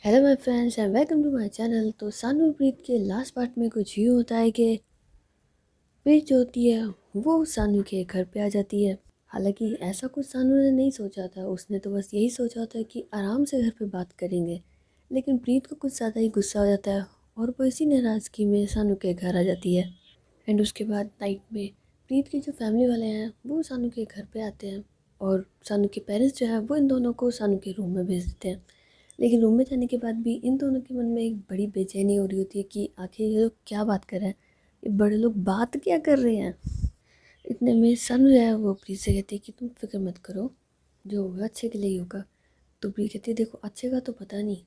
Hello my friends and welcome to my channel. तो सानू प्रीत के last part में कुछ यूँ होता है कि प्रीत जो होती है वो सानू के घर पे आ जाती है। हालांकि ऐसा कुछ सानू ने नहीं सोचा था, उसने तो बस यही सोचा था कि आराम से घर पे बात करेंगे। लेकिन प्रीत को कुछ ज़्यादा ही गुस्सा हो जाता है और वो इसी नाराज़गी में सानू के घर आ जाती है। एंड उसके बाद नाइट में प्रीत के जो फैमिली वाले हैं वो सानू के घर पे आते हैं और सानू के पेरेंट्स जो है वो इन दोनों को सानू के रूम में भेज देते हैं। लेकिन रूम में जाने के बाद भी इन दोनों के मन में एक बड़ी बेचैनी हो रही होती है कि आखिर ये लोग क्या बात कर रहे हैं, ये बड़े लोग बात क्या कर रहे हैं। इतने में सानू जो है वो प्रीत से कहती है कि तुम फिक्र मत करो, जो होगा अच्छे के लिए ही होगा। तो प्रीत कहती है देखो अच्छे का तो पता नहीं,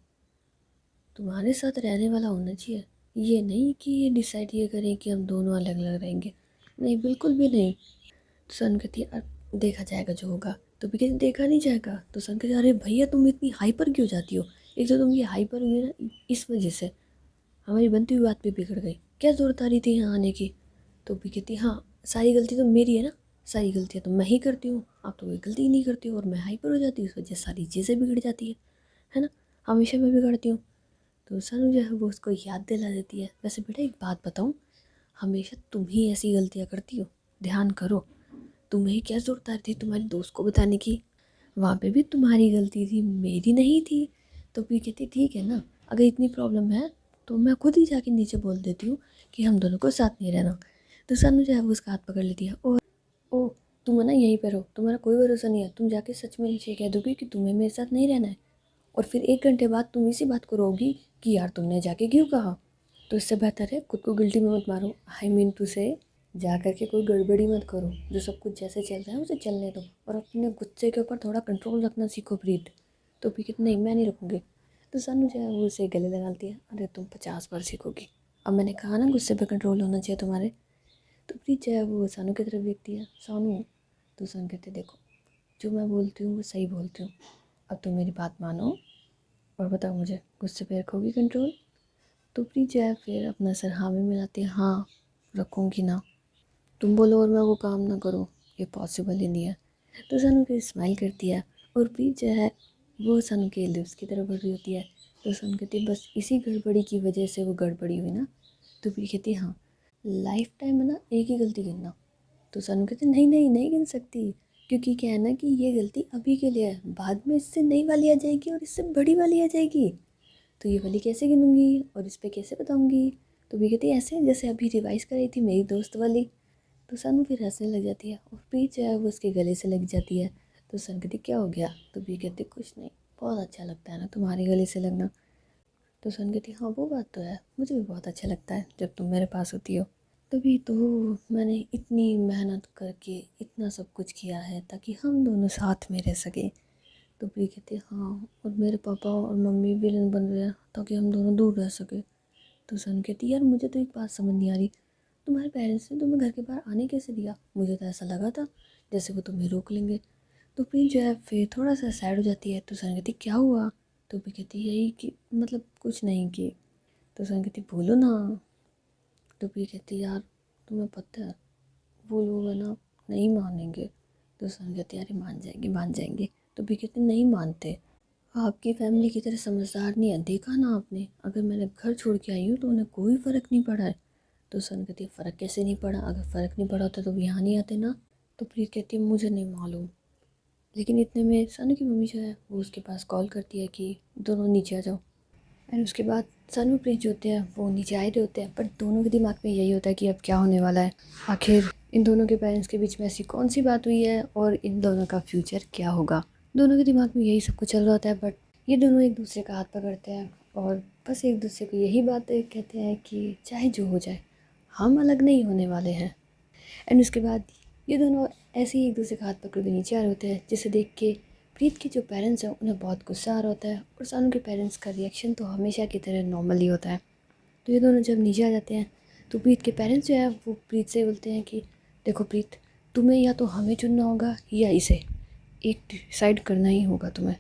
तुम्हारे साथ रहने वाला होना चाहिए। ये नहीं कि ये डिसाइड ये करें कि हम दोनों अलग अलग रहेंगे, नहीं बिल्कुल भी नहीं। तो सन कहती है देखा जाएगा जो होगा। तो भी कहती देखा नहीं जाएगा। तो सन कहती अरे भैया तुम इतनी हाइपर क्यों जाती हो, एक तो तुम ये हाइपर हुई ना इस वजह से हमारी बनती हुई बात भी बिगड़ गई, क्या ज़रूरत आ रही थी यहाँ आने की। तो भी कहती हाँ सारी गलती तो मेरी है ना, सारी गलतियाँ तो मैं ही करती हूँ, आप तो कोई गलती ही नहीं करती हो और मैं हाइपर हो जाती हूँ, इस वजह से सारी चीज़ें बिगड़ जाती है ना, हमेशा मैं बिगड़ती हूँ। तो सनु जो है वो उसको याद दिला देती है वैसे बेटा एक बात बताऊँ, हमेशा तुम ही ऐसी गलतियाँ करती हो, ध्यान करो। तुम्हें क्या ज़रूरत आ रही थी तुम्हारे दोस्त को बताने की, वहाँ पे भी तुम्हारी गलती थी मेरी नहीं थी। तो फिर कहती ठीक है ना, अगर इतनी प्रॉब्लम है तो मैं खुद ही जाके नीचे बोल देती हूँ कि हम दोनों को साथ नहीं रहना। तो सनु जो है वो उसका हाथ पकड़ लेती है और ओ तुम है ना यहीं पर रहो, तुम्हारा कोई भरोसा नहीं है, तुम जाके सच में नीचे कह दोगी कि तुम्हें मेरे साथ नहीं रहना है और फिर 1 घंटे बाद तुम इसी बात को रोगी कि यार तुमने जाके क्यों कहा। तो इससे बेहतर है खुद को गिल्टी में मत मारो, आई मीन टू से जा कर के कोई गड़बड़ी मत करो, जो सब कुछ जैसे चल रहा है उसे चलने दो और अपने गुस्से के ऊपर थोड़ा कंट्रोल रखना सीखो प्रीत। तो भी कहते नहीं मैं नहीं रखूँगी। तो सानू जो है वो उसे गले लगा लेती है अरे तुम 50 बार सीखोगी, अब मैंने कहा ना गुस्से पे कंट्रोल होना चाहिए तुम्हारे। तो प्रीत जो है वो सानू की तरफ देखती है, सानू। तो सानू कहते देखो जो मैं बोलती हूँ वो सही बोलती हूँ, अब तुम मेरी बात मानो और बताओ मुझे गुस्से पे रखोगी कंट्रोल। तो प्रीत जो है फिर अपना सर हाँ में मिलाती है, हाँ रखूँगी ना, तुम बोलो और मैं वो काम ना करूँ, ये पॉसिबल ही नहीं है। तो सानू फिर स्माइल करती है और प्रीत जो है वो सानू के लिप्स की तरफ बढ़ रही होती है। तो सानू कहती है बस इसी गड़बड़ी की वजह से वो गड़बड़ी हुई ना। तो प्रीत कहती है हाँ लाइफ टाइम में ना एक ही गलती गिनना। तो सानू कहते नहीं नहीं नहीं गिन सकती, क्योंकि क्या है ना कि ये गलती अभी के लिए है, बाद में इससे नई वाली आ जाएगी और इससे बड़ी वाली आ जाएगी। तो ये वाली कैसे गिनूंगी और इस पे कैसे बताऊंगी। तो भी कहती है ऐसे जैसे अभी रिवाइज कराई थी मेरी दोस्त वाली। तो सानू फिर हंसने लग जाती है और प्रीत जो है वो उसके गले से लग जाती है। तो सन कहती क्या हो गया। तो भी कहती कुछ नहीं, बहुत अच्छा लगता है ना तुम्हारे गले से लगना। तो सन कहती हाँ वो बात तो है, मुझे भी बहुत अच्छा लगता है जब तुम मेरे पास होती हो। तभी तो मैंने इतनी मेहनत करके इतना सब कुछ किया है ताकि हम दोनों साथ में रह सकें। तो प्रिय कहती है हाँ और मेरे पापा और मम्मी विलन बन रहे हैं ताकि हम दोनों दूर रह सके। तो सन कहती यार मुझे तो एक बात समझ नहीं आ रही, तुम्हारे पेरेंट्स ने तुम्हें घर के बाहर आने कैसे दिया, मुझे तो ऐसा लगा था जैसे वो तुम्हें रोक लेंगे। तो प्रिय जो है फिर थोड़ा सा सैड हो जाती है। तो सन कहती क्या हुआ। तो भी कहती यही कि मतलब कुछ नहीं कि। तो सन कहती बोलो ना। तो भी कहती यार तुम्हें पता है वो लोग है ना नहीं मानेंगे। तो सन कहती अरे मान जाएंगे मान जाएंगे। तो भी कहते नहीं मानते, आपकी फैमिली की तरह समझदार नहीं है, देखा ना आपने अगर मैंने घर छोड़ के आई हूँ तो उन्हें कोई फ़र्क नहीं पड़ा है। तो सन कहती है फ़र्क कैसे नहीं पड़ा, अगर फ़र्क नहीं पड़ा होता तो वो यहाँ नहीं आते ना। तो प्रीत कहती है मुझे नहीं मालूम। लेकिन इतने में सनु की मम्मी जो है वो उसके पास कॉल करती है कि दोनों नीचे आ जाओ। एंड उसके बाद सनु प्रीत जो होते हैं वो नीचे आए रहे होते हैं, पर दोनों के दिमाग में यही होता है कि अब क्या होने वाला है, आखिर इन दोनों के पेरेंट्स के बीच में ऐसी कौन सी बात हुई है और इन दोनों का फ्यूचर क्या होगा। दोनों के दिमाग में यही सब कुछ चल रहा होता है। बट ये दोनों एक दूसरे का हाथ पकड़ते हैं और बस एक दूसरे को यही बात कहते हैं कि चाहे जो हो जाए हम अलग नहीं होने वाले हैं। एंड उसके बाद ये दोनों ऐसे ही एक दूसरे का हाथ पकड़ के नीचे आ रहे होते हैं, जिसे देख के प्रीत के जो पेरेंट्स हैं उन्हें बहुत गुस्सा आ रहा होता है और सानू के पेरेंट्स का रिएक्शन तो हमेशा की तरह नॉर्मल ही होता है। तो ये दोनों जब नीचे आ जाते हैं तो प्रीत के पेरेंट्स जो है वो प्रीत से बोलते हैं कि देखो प्रीत तुम्हें या तो हमें चुनना होगा या इसे, एक डिसाइड करना ही होगा तुम्हें।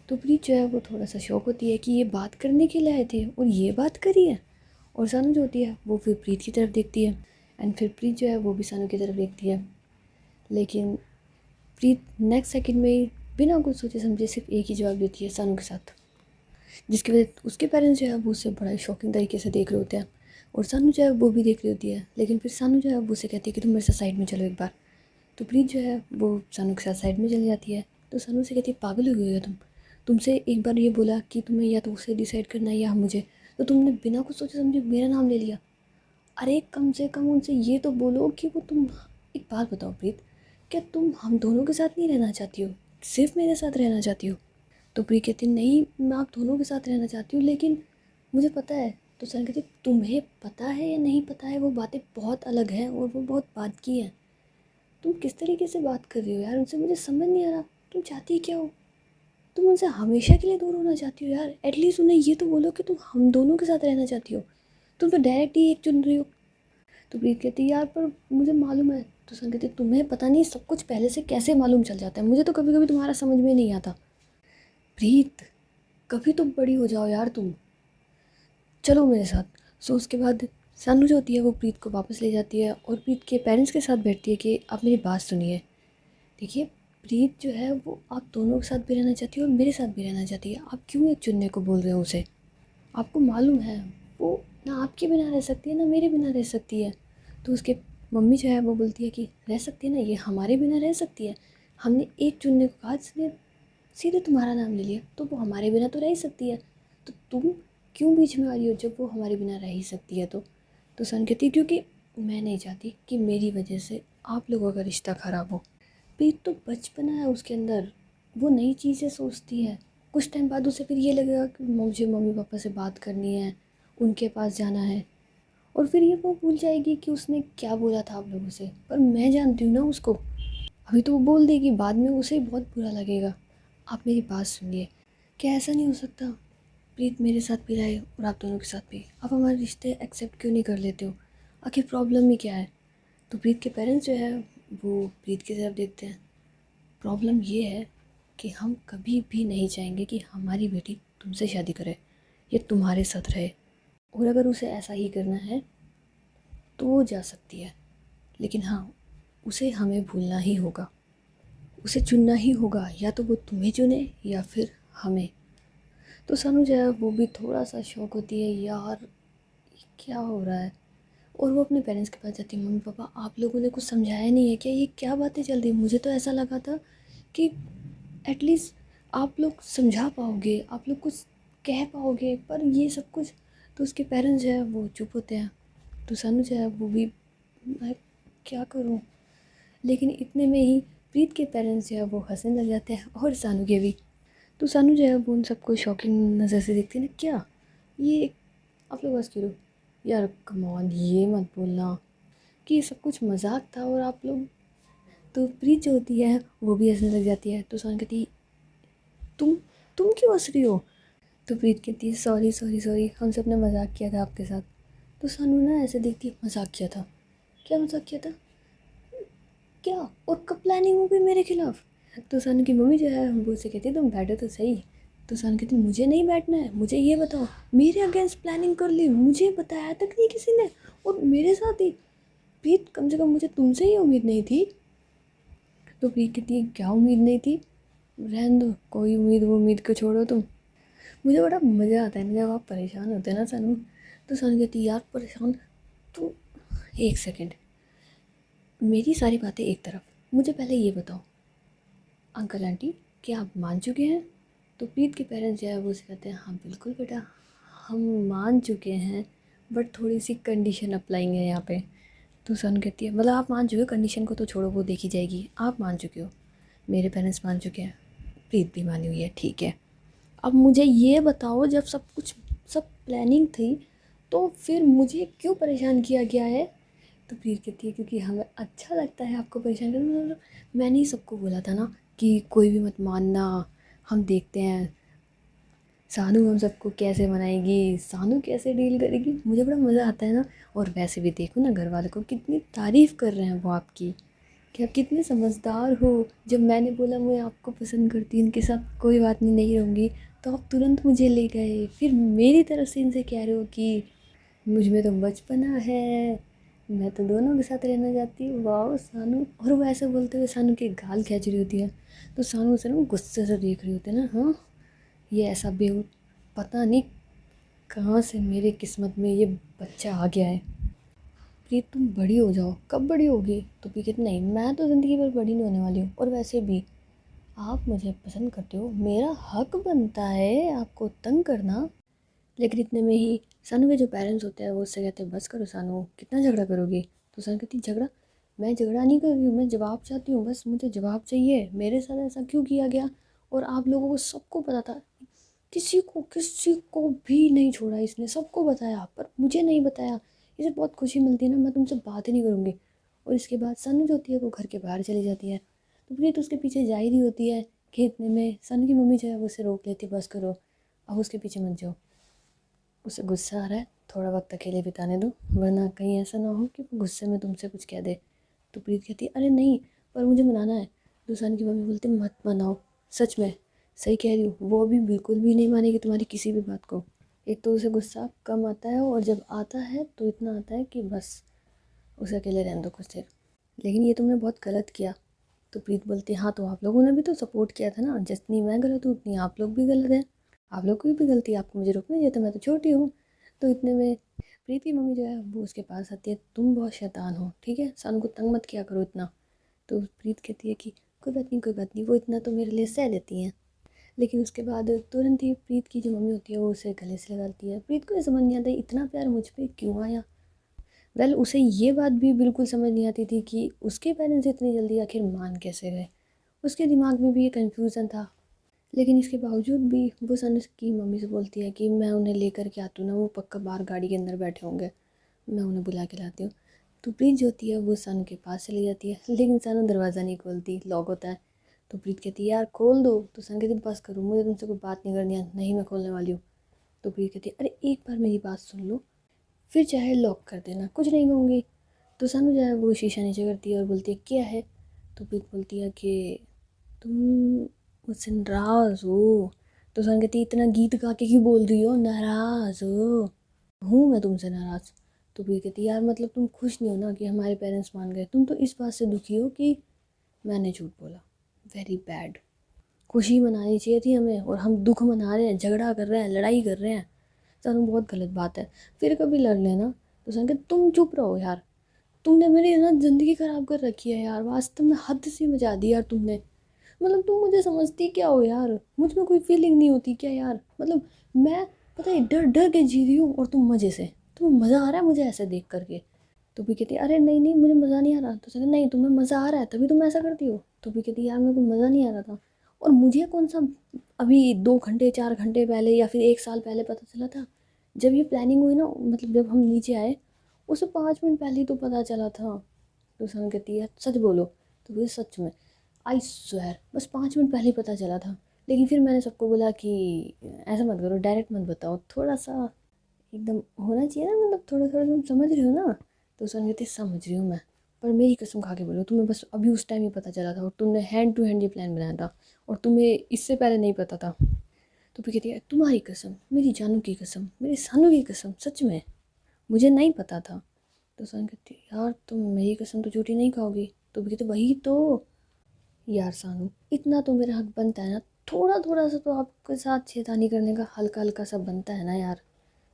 तो प्रीत जो है वो थोड़ा सा शौक होती है कि ये बात करने के लिए आए थे और ये बात करी है। और सानू जो होती है वो फिर प्रीत की तरफ देखती है एंड फिर प्रीत जो है वो भी सानू की तरफ देखती है। लेकिन प्रीत नेक्स्ट सेकंड में ही बिना कुछ सोचे समझे सिर्फ एक ही जवाब देती है सानू के साथ। जिसकी वजह उसके पेरेंट्स जो है वो उससे बड़ा शॉकिंग तरीके से देख रहे होते हैं और सानू जो है वो भी देख रही होती है। लेकिन फिर सानू जो है वो उसे कहती है कि तुम मेरे साथ साइड में चलो एक बार। तो प्रीत जो है वो सानू के साथ साइड में चली जाती है। तो सानू से कहती है पागल हो गई हो तुमसे एक बार ये बोला कि तुम्हें या तो उसे डिसाइड करना है या मुझे, तो तुमने बिना कुछ सोचे समझे मेरा नाम ले लिया। अरे कम से कम उनसे ये तो बोलो कि वो तुम, एक बात बताओ प्रीत, क्या तुम हम दोनों के साथ नहीं रहना चाहती हो, सिर्फ मेरे साथ रहना चाहती हो? तो प्रीत कहती नहीं मैं आप दोनों के साथ रहना चाहती हूँ लेकिन मुझे पता है। तो सन कहती तुम्हें पता है या नहीं पता है वो बातें बहुत अलग हैं और वो बहुत बात की हैं। तुम किस तरीके से बात कर रही हो यार उनसे, मुझे समझ नहीं आ रहा तुम चाहती क्या हो? तुम उनसे हमेशा के लिए दूर होना चाहती हो यार, एटलीस्ट उन्हें ये तो बोलो कि तुम हम दोनों के साथ रहना चाहती हो। तुम तो डायरेक्ट ही एक चुन रही हो। तो प्रीत कहती यार पर मुझे मालूम है। तो सन कहती तुम्हें पता नहीं सब कुछ पहले से कैसे मालूम चल जाता है, मुझे तो कभी कभी तुम्हारा समझ में नहीं आता। प्रीत कभी तो बड़ी हो जाओ यार तुम, चलो मेरे साथ। सो उसके बाद सानू जो होती है वो प्रीत को वापस ले जाती है और प्रीत के पेरेंट्स के साथ बैठती है कि आप मेरी बात सुनिए। देखिए प्रीत जो है वो आप दोनों के साथ भी रहना चाहती है और मेरे साथ भी रहना चाहती है, आप क्यों एक चुनने को बोल रहे हो उसे? आपको मालूम है वो ना आपके बिना रह सकती है ना मेरे बिना रह सकती है। तो उसके मम्मी जो है वो बोलती है कि रह सकती है ना, ये हमारे बिना रह सकती है। हमने एक चुनने को कहा जिसने सीधे तुम्हारा नाम ले लिया, तो वो हमारे बिना तो रह ही सकती है। तो तुम क्यों बीच में आ रही हो जब वो हमारे बिना रह ही सकती है? तो सन कहती है क्योंकि मैं नहीं चाहती कि मेरी वजह से आप लोगों का रिश्ता ख़राब हो। प्रीत तो बचपना है उसके अंदर, वो नई चीज़ें सोचती है। कुछ टाइम बाद उसे फिर ये लगेगा कि मुझे मम्मी पापा से बात करनी है, उनके पास जाना है, और फिर ये वो भूल जाएगी कि उसने क्या बोला था आप लोगों से। पर मैं जानती हूँ ना उसको, अभी तो वो बोल देगी, बाद में उसे बहुत बुरा लगेगा। आप मेरी बात सुनिए, क्या ऐसा नहीं हो सकता प्रीत मेरे साथ भी रहे और आप दोनों के साथ भी? आप हमारे रिश्ते एक्सेप्ट क्यों नहीं कर लेते हो? आखिर प्रॉब्लम ही क्या है? तो प्रीत के पेरेंट्स जो है वो प्रीत की तरफ देखते हैं। प्रॉब्लम ये है कि हम कभी भी नहीं चाहेंगे कि हमारी बेटी तुमसे शादी करे या तुम्हारे साथ रहे, और अगर उसे ऐसा ही करना है तो वो जा सकती है। लेकिन हाँ, उसे हमें भूलना ही होगा, उसे चुनना ही होगा, या तो वो तुम्हें चुने या फिर हमें। तो सानू जो है वो भी थोड़ा सा शौक होती है यार ये क्या हो रहा है, और वो अपने पेरेंट्स के पास जाती है। मम्मी पापा आप लोगों ने कुछ समझाया नहीं है क्या, ये क्या बातें चल रही? मुझे तो ऐसा लगा था कि एटलीस्ट आप लोग समझा पाओगे, आप लोग कुछ कह पाओगे, पर ये सब कुछ। तो उसके पेरेंट्स जो है वो चुप होते हैं। तो सानू जो है वो भी, मैं क्या करूँ? लेकिन इतने में ही प्रीत के पेरेंट्स जो है वो हंसने लग जाते हैं और सानू के भी। तो सानू जो है वो उन सबको शॉकिंग नज़र से देखती है ना, क्या ये आप लोग हंस क्यों रहे हो? यार कम ऑन, ये मत बोलना कि ये सब कुछ मजाक था और आप लोग। तो प्रीत जो होती है वो भी हंसने लग जाती है। तो सानू कहती है तुम तुम क्यों हंस रही हो? तो प्रीत कहती है सॉरी सॉरी सॉरी, हम सब ने मजाक किया था आपके साथ। तो सानू ना ऐसे देखती है, मजाक किया था? क्या मजाक किया था? क्या? और कब प्लानिंग हो गई मेरे खिलाफ? तो सानू की मम्मी जो है वो उसे कहती है तुम बैठो तो सही। तो सानू कहती है मुझे नहीं बैठना है, मुझे ये बताओ मेरे अगेंस्ट प्लानिंग कर ली, मुझे बताया तक नहीं किसी ने, और मेरे साथ ही। प्रीत कम से कम मुझे तुमसे ही उम्मीद नहीं थी। तो प्रीत कहती है क्या उम्मीद नहीं थी? रहने दो, कोई उम्मीद वो उम्मीद को छोड़ो तुम। मुझे बड़ा मज़ा आता है ना जब आप परेशान होते हैं ना सानू। तो सानू कहती है यार परेशान, तो एक सेकंड, मेरी सारी बातें एक तरफ, मुझे पहले ये बताओ अंकल आंटी क्या आप मान चुके हैं? तो प्रीत के पेरेंट्स जो है वो उसे कहते हैं हाँ बिल्कुल बेटा, हम मान चुके हैं, बट थोड़ी सी कंडीशन अप्लाइंग है यहाँ पे। तो सन कहती है मतलब आप मान चुके हो, कंडीशन को तो छोड़ो वो देखी जाएगी, आप मान चुके हो, मेरे पेरेंट्स मान चुके हैं, प्रीत भी मानी हुई है, ठीक है। अब मुझे ये बताओ जब सब कुछ, सब प्लानिंग थी, तो फिर मुझे क्यों परेशान किया गया है? तो प्रीत कहती है क्योंकि हमें अच्छा लगता है आपको परेशान करना। मतलब मैंने ही सबको बोला था ना कि कोई भी मत मानना, हम देखते हैं सानू हम सबको कैसे मनाएगी, सानू कैसे डील करेगी। मुझे बड़ा मज़ा आता है ना। और वैसे भी देखो ना घर वालों को कितनी तारीफ़ कर रहे हैं वो आपकी, कि आप कितने समझदार हो। जब मैंने बोला मैं आपको पसंद करती हूँ, इनके साथ कोई बात नहीं नहीं रहूँगी, तो आप तुरंत मुझे ले गए, फिर मेरी तरफ से इनसे कह रहे हो कि मुझ में तो बचपना है, मैं तो दोनों के साथ रहना चाहती हूँ। वाह सानू, और वो ऐसे बोलते हुए सानू के गाल खींच रही होती है। तो सानू उसे ना गुस्से से देख रही होती है ना, हाँ ये ऐसा पता नहीं कहाँ से मेरे किस्मत में ये बच्चा आ गया है। प्रीत तुम बड़ी हो जाओ। कब बड़ी होगी? तो भी कहती नहीं, मैं तो ज़िंदगी भर बड़ी नहीं होने वाली हूँ, और वैसे भी आप मुझे पसंद करते हो, मेरा हक बनता है आपको तंग करना। लेकिन इतने में ही सानू के जो पेरेंट्स होते हैं वो उससे कहते हैं बस करो सानू, कितना झगड़ा करोगी? तो सानू कहती झगड़ा? मैं झगड़ा नहीं कर रही हूँ, मैं जवाब चाहती हूँ, बस मुझे जवाब चाहिए, मेरे साथ ऐसा क्यों किया गया? और आप लोगों को सबको पता था, किसी को भी नहीं छोड़ा इसने, सबको बताया पर मुझे नहीं बताया। इसे बहुत खुशी मिलती है ना, मैं तुमसे बात ही नहीं करूँगी। और इसके बाद सानू जो होती है वो घर के बाहर चली जाती है। तो प्रीत उसके पीछे जा ही रही होती है कि इतने में सानू की मम्मी जो है वो उसे रोक लेती है, बस करो अब उसके पीछे मत जाओ, उसे गुस्सा आ रहा है, थोड़ा वक्त अकेले बिताने दो, वरना कहीं ऐसा ना हो कि वो गुस्से में तुमसे कुछ कह दे। तो प्रीत कहती है अरे नहीं, पर मुझे मनाना है। दूसरान की मम्मी बोलती मत मनाओ, सच में सही कह रही हूँ, वो अभी बिल्कुल भी नहीं मानेगी तुम्हारी किसी भी बात को। एक तो उसे गुस्सा कम आता है, और जब आता है तो इतना आता है कि बस उसे अकेले रहने दो कुछ देर। लेकिन ये तुमने बहुत गलत किया। तो प्रीत बोलती है हाँ, तो आप लोगों ने भी तो सपोर्ट किया था ना, जितनी मैं गलत हूँ उतनी आप लोग भी गलत हैं, आप लोग की भी गलती है, आपको मुझे रोकना चाहिए था, मैं तो छोटी हूँ। तो इतने में प्रीत की मम्मी जो है वो उसके पास आती है, तुम बहुत शैतान हो, ठीक है, सानू को तंग मत किया करो इतना। तो प्रीत कहती है कि कोई बात नहीं, कोई बात नहीं, वो इतना तो मेरे लिए सह लेती हैं। लेकिन उसके बाद तुरंत ही प्रीत की जो मम्मी होती है वो उसे गले से लगाती है। प्रीत को ये समझ नहीं आता इतना प्यार मुझ पर क्यों आया। वेल उसे ये बात भी बिल्कुल समझ नहीं आती थी कि उसके पेरेंट्स इतनी जल्दी आखिर मान कैसे गए। उसके दिमाग में भी ये कन्फ्यूज़न था। लेकिन इसके बावजूद भी वो सन की मम्मी से बोलती है कि मैं उन्हें लेकर के आती हूँ ना, वो पक्का बाहर गाड़ी के अंदर बैठे होंगे, मैं उन्हें बुला के लाती हूँ। तो प्रीत जो होती है वो सन के पास चली जाती है, लेकिन सन दरवाज़ा नहीं खोलती, लॉक होता है। तो प्रीत कहती है यार खोल दो। तो सन कहती बस करो, मुझे तुमसे कोई बात नहीं करनी है, नहीं मैं खोलने वाली हूँ। तो प्रीत कहती है अरे एक बार मेरी बात सुन लो, फिर चाहे लॉक कर देना, कुछ नहीं कहूँगी। तो सनु जो है वो शीशा नीचे करती है और बोलती है क्या है? तो प्रीत बोलती है कि तुम मुझसे नाराज़ हो। तो सन कहती है इतना गीत गा के क्यों बोल रही हो, नाराज़ हो? हूँ मैं तुमसे नाराज़। तो प्रीत कहती है यार मतलब तुम खुश नहीं हो ना कि हमारे पेरेंट्स मान गए, तुम तो इस बात से दुखी हो कि मैंने झूठ बोला। Very bad. खुशी मनानी चाहिए थी हमें, और हम दुख मना रहे हैं, झगड़ा कर रहे हैं, लड़ाई कर रहे हैं। सनु बहुत गलत बात है, फिर कभी लड़ लेना। तो सन कहती तुम चुप रहो यार, तुमने मेरी ना ज़िंदगी ख़राब कर रखी है यार, वास्तव में हद से मचा दी यार तुमने। मतलब तुम मुझे समझती क्या हो यार, मुझ में कोई फीलिंग नहीं होती क्या यार? मतलब मैं पता है डर डर के जी रही हूँ, और तुम मज़े से, तुम्हें मज़ा आ रहा है मुझे ऐसे देख करके। तो भी कहती अरे नहीं नहीं मुझे मज़ा नहीं आ रहा। तो नहीं तुम्हें मज़ा आ रहा है तभी तुम ऐसा करती हो। तो भी कहती यार मेरे को मज़ा नहीं आ रहा था, और मुझे कौन सा अभी 2 घंटे 4 घंटे पहले या फिर 1 साल पहले पता चला था? जब ये प्लानिंग हुई ना, मतलब जब हम नीचे आए उसे 5 मिनट पहले ही तो पता चला था। तो सन कहती है सच बोलो। तो बोले सच में, आई स्वेर बस 5 मिनट पहले ही पता चला था। लेकिन फिर मैंने सबको बोला कि ऐसा मत करो, डायरेक्ट मत बताओ, थोड़ा सा एकदम होना चाहिए ना, मतलब थोड़ा थोड़ा तुम समझ रहे हो ना। तो सन कहती समझ रही हूँ मैं, पर मेरी कसम खा के बोलो तुम्हें बस अभी उस टाइम ही पता चला था, और तुमने हैंड टू हैंड ये प्लान बनाया था, और तुम्हें इससे पहले नहीं पता था। तो फिर कहती है तुम्हारी कसम, मेरी जानू की कसम, मेरी सानू की कसम, सच में मुझे नहीं पता था। तो सन कहती यार तुम मेरी कसम तो झूठी नहीं खाओगी। तो भी कहते वही तो यार सानू, इतना तो मेरा हक बनता है ना, थोड़ा थोड़ा सा तो आपके साथ शैतानी करने का हल्का हल्का सा बनता है ना यार,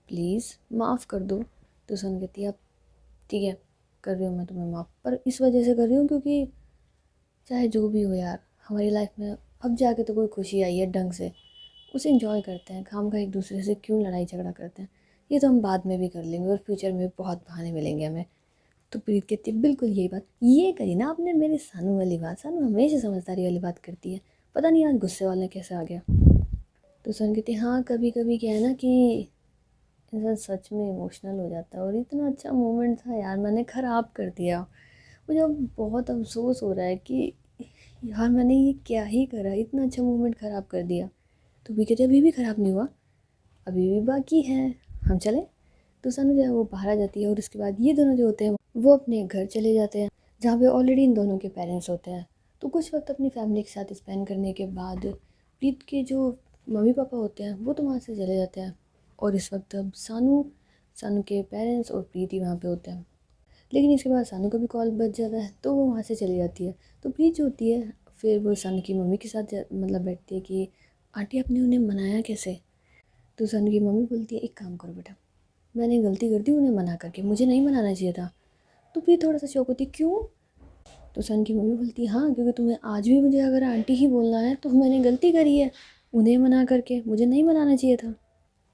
प्लीज़ माफ़ कर दो। तो सन कहती है अब ठीक है कर रही हूँ मैं तुम्हें माफ़, पर इस वजह से कर रही हूँ क्योंकि चाहे जो भी हो यार, हमारी लाइफ में अब जाके तो कोई खुशी आई है ढंग से, उसे इंजॉय करते हैं, काम का एक दूसरे से क्यों लड़ाई झगड़ा करते हैं, ये तो हम बाद में भी कर लेंगे, और फ्यूचर में बहुत बहाने मिलेंगे हमें। तो प्रीत कहती है बिल्कुल यही बात, ये करी ना आपने मेरी सानू वाली बात, सानू हमेशा समझदारी वाली बात करती है, पता नहीं आज गुस्से वाले कैसे आ गया। तो सन कहती है हाँ कभी कभी क्या है ना कि इंसान सच में इमोशनल हो जाता है, और इतना अच्छा मोमेंट था यार मैंने ख़राब कर दिया। मुझे अब बहुत अफसोस हो रहा है कि यार मैंने ये क्या ही करा, इतना अच्छा मोमेंट ख़राब कर दिया। तो भी कहते अभी भी ख़राब नहीं हुआ, अभी भी बाकी है, हम चले। तो सनु जो है वो बाहर आ जाती है, और उसके बाद ये दोनों जो होते हैं वो अपने घर चले जाते हैं, जहाँ पे ऑलरेडी इन दोनों के पेरेंट्स होते हैं। तो कुछ वक्त अपनी फैमिली के साथ स्पेंड करने के बाद प्रीत के जो मम्मी पापा होते हैं वो तो वहाँ से चले जाते हैं, और इस वक्त अब सानू, सानू के पेरेंट्स और प्रीति वहाँ पे होते हैं। लेकिन इसके बाद सानू का भी कॉल बज जाता है, तो वो वहाँ से चली जाती है। तो प्रीत जो होती है फिर वो सानू की मम्मी के साथ मतलब बैठती है कि आंटी आपने उन्हें मनाया कैसे? तो सन की मम्मी बोलती है एक काम करो बेटा, मैंने गलती कर दी उन्हें मना करके, मुझे नहीं मनाना चाहिए था। तो फिर थोड़ा सा शौक होती क्यों? तो सन की मम्मी बोलती है हाँ क्योंकि तुम्हें आज भी मुझे अगर आंटी ही बोलना है तो मैंने गलती करी है उन्हें मना करके, मुझे नहीं मनाना चाहिए था।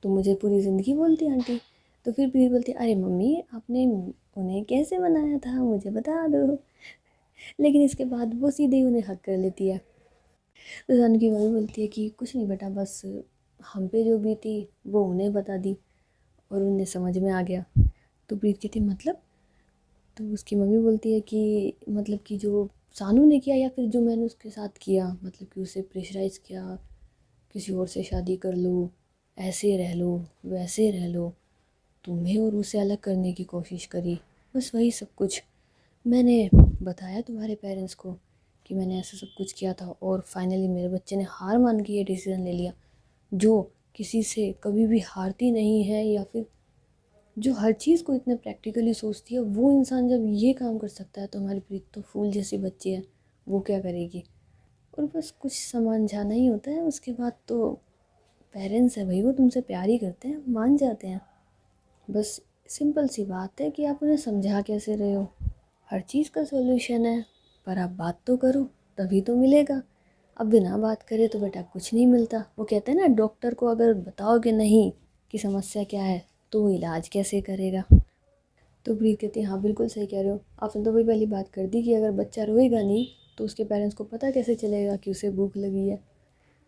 तो मुझे पूरी ज़िंदगी बोलती आंटी। तो फिर प्रीत बोलती अरे मम्मी आपने उन्हें कैसे मनाया था मुझे बता दो। लेकिन इसके बाद वो सीधे ही उन्हें हक कर लेती है। तो सन की मम्मी बोलती है कि कुछ नहीं बेटा, बस हम पे जो भी थी वो उन्हें बता दी और उन्हें समझ में आ गया। तो प्रीत कहती मतलब? तो उसकी मम्मी बोलती है कि मतलब कि जो सानू ने किया या फिर जो मैंने उसके साथ किया, मतलब कि उसे प्रेशराइज़ किया, किसी और से शादी कर लो, ऐसे रह लो, वैसे रह लो, तुम्हें और उसे अलग करने की कोशिश करी, बस वही सब कुछ। मैंने बताया तुम्हारे पेरेंट्स को कि मैंने ऐसा सब कुछ किया था और फाइनली मेरे बच्चे ने हार मान के ये डिसीज़न ले लिया। जो किसी से कभी भी हारती नहीं है या फिर जो हर चीज़ को इतने प्रैक्टिकली सोचती है, वो इंसान जब ये काम कर सकता है तो हमारी प्रीत तो फूल जैसी बच्ची है, वो क्या करेगी। और बस कुछ समझाना ही होता है, उसके बाद तो पेरेंट्स है भाई, वो तुमसे प्यार ही करते हैं, मान जाते हैं। बस सिंपल सी बात है कि आप उन्हें समझा कैसे रहे हो। हर चीज़ का सॉल्यूशन है, पर आप बात तो करो तभी तो मिलेगा। अब बिना बात करे तो बेटा कुछ नहीं मिलता। वो कहते हैं ना, डॉक्टर को अगर बताओगे नहीं कि समस्या क्या है तो वो इलाज कैसे करेगा। तो प्रीत कहती है हाँ बिल्कुल सही कह रहे हो। आपने तो वही पहली बात कर दी कि अगर बच्चा रोएगा नहीं तो उसके पेरेंट्स को पता कैसे चलेगा कि उसे भूख लगी है।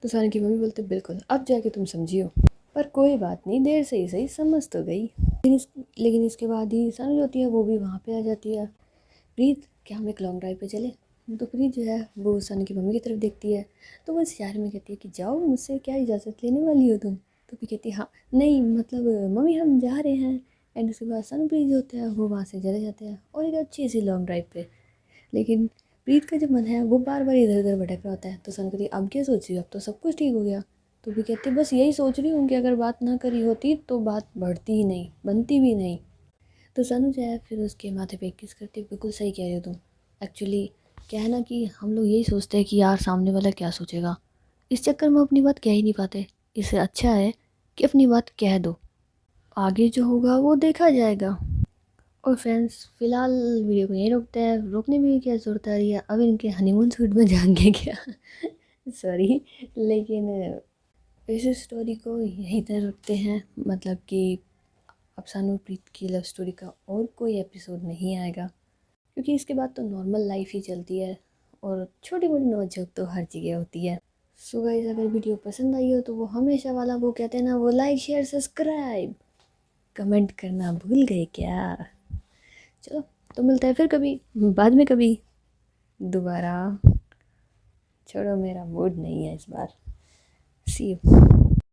तो सानी की मम्मी बोलते बिल्कुल, अब जाके तुम समझी हो, पर कोई बात नहीं, देर से ही सही समझ तो गई। लेकिन इसके बाद ही सानू जो होती है वो भी वहाँ पे आ जाती है। प्रीत क्या हम एक लॉन्ग ड्राइव पे चले? तो प्रीत जो है वो सानू की मम्मी की तरफ देखती है, तो वो इशारे में कहती है कि जाओ, मुझसे क्या इजाज़त लेने वाली हो तुम। तो भी कहती है हाँ नहीं मतलब मम्मी हम जा रहे हैं। एंड उसके बाद सानू प्रीत जो होते हैं वो वहाँ से चले जाते हैं और एक अच्छी सी लॉन्ग ड्राइव पे। लेकिन प्रीत का जो मन है वो बार बार इधर उधर भटक रहा होता है। तो सन कहती अब क्या सोच रही हो, अब तो सब कुछ ठीक हो गया। तो भी कहती बस यही सोच रही हूँ कि अगर बात ना करी होती तो बात बढ़ती ही नहीं, बनती भी नहीं। तो सनु जो है फिर उसके माथे पे किस करती है, बिल्कुल सही कह रही हो तुम। एक्चुअली क्या है ना कि हम लोग यही सोचते हैं कि यार सामने वाला क्या सोचेगा, इस चक्कर में अपनी बात कह ही नहीं पाते। इससे अच्छा है कि अपनी बात कह दो, आगे जो होगा वो देखा जाएगा। और फ्रेंड्स फिलहाल वीडियो को यहीं रोकते हैं, रोकने में भी क्या ज़रूरत आ रही है, अब इनके हनीमून शूट में जाएंगे क्या सॉरी। लेकिन इस स्टोरी को यहीं तक रखते हैं, मतलब कि अब सानू प्रीत की लव स्टोरी का और कोई एपिसोड नहीं आएगा, क्योंकि इसके बाद तो नॉर्मल लाइफ ही चलती है और छोटी मोटी नोक-झोंक तो हर जगह होती है। सो गाइस अगर वीडियो पसंद आई हो तो वो हमेशा वाला वो कहते हैं ना, वो लाइक शेयर सब्सक्राइब कमेंट करना भूल गए क्या? चलो तो मिलता है फिर कभी, बाद में कभी दोबारा। छोड़ो मेरा मूड नहीं है इस बार। सी यू।